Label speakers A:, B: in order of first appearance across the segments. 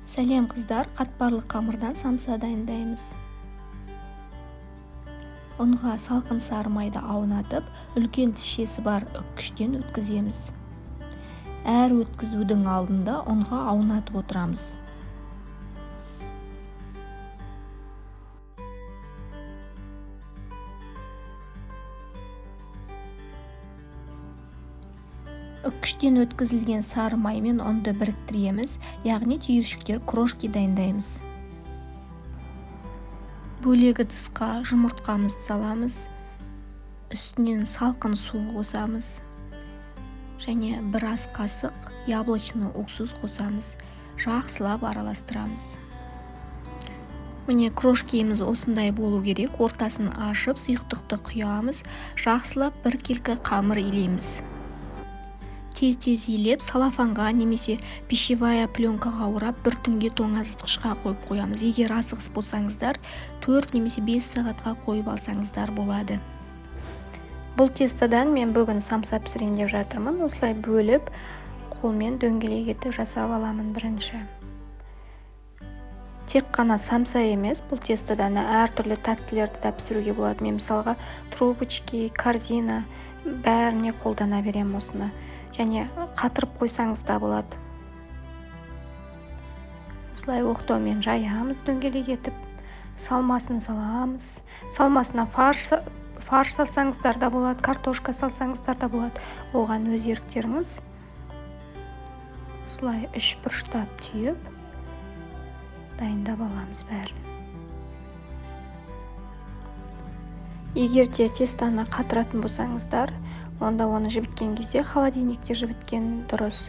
A: Сәлем қыздар, қатпарлы қамырдан самса дайындаймыз. Ұнға салқын сары майды аунатып, үлкен тішесі бар үккіштен өткіземіз. Әр өткізудің алдында ұнға аунатып отырамыз. Үккіштен өткізілген сары маймен ұнды біріктіреміз, яғни түйіршіктер крошки дайындаймыз. Бөлек ыдысқа жұмыртқамызды саламыз, үстінен салқын су қосамыз, және бір ас қасық яблочный уксус қосамыз, жақсылап араластырамыз. Міне крошкеміз осындай болу керек, ортасын ашып, сұйықтықты құямыз, жақсылап бір келкі қамыр илейміз. Тез-тез илеп, салафанға немесе пищевая пленкаға орап, бір түнге тоңазытқышқа қойып қоямыз. Егер асығыс болсаңыздар, 4 немесе 5 сағатқа қойып алсаңыздар болады. Бұл тестадан мен бүгін самса пісірейін деп жатырмын. Осылай бөліп, қолмен дөңгелек етіп жасап аламын бірінші. Тек қана самса емес, бұл тестадан әртүрлі тәттілерді де пісіруге болады. Мен мысалға трубочки, корзина бәріне қолдана беремін осыны. Және қатырып қойсаңыз да болады. Осылай оқтаумен жаямыз дөңгелек етіп, салмасын саламыз. Салмасына фарш салсаңыздар да болады, картошка салсаңыздар да болады. Оған өз еріктеріңіз. Осылай үш бұрыштап түйіп, дайындап аламыз бәрін. Егер де тестаны қатыратын болсаңыздар, онда оны жібіткен кезде холодильникте жібіткен дұрыс.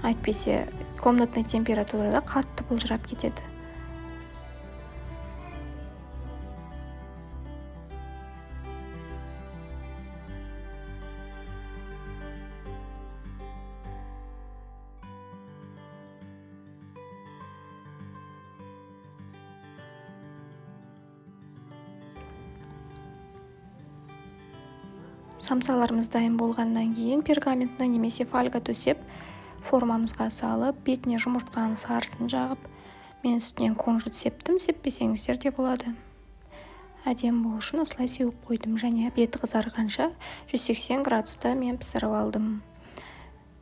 A: Әйтпесе комнатный температурада қатты былжырап кетеді. Самсаларымыз дайын болғаннан кейін пергаментті немесе фольга төсеп, формамызға салып, бетіне жұмыртқаның сарысын жағып, мен үстінен кунжут септім, сеппесеңіздер де болады. Әдем болу үшін осылай сеуіп қойдым, және беті қызарғанша 180 градуста мен пісіріп алдым.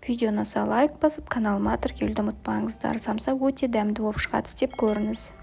A: Видео ұнаса лайк басып, каналыма тіркелуді ұмытпаңыздар. Самса өте дәмді болып шығады, істеп көріңіз.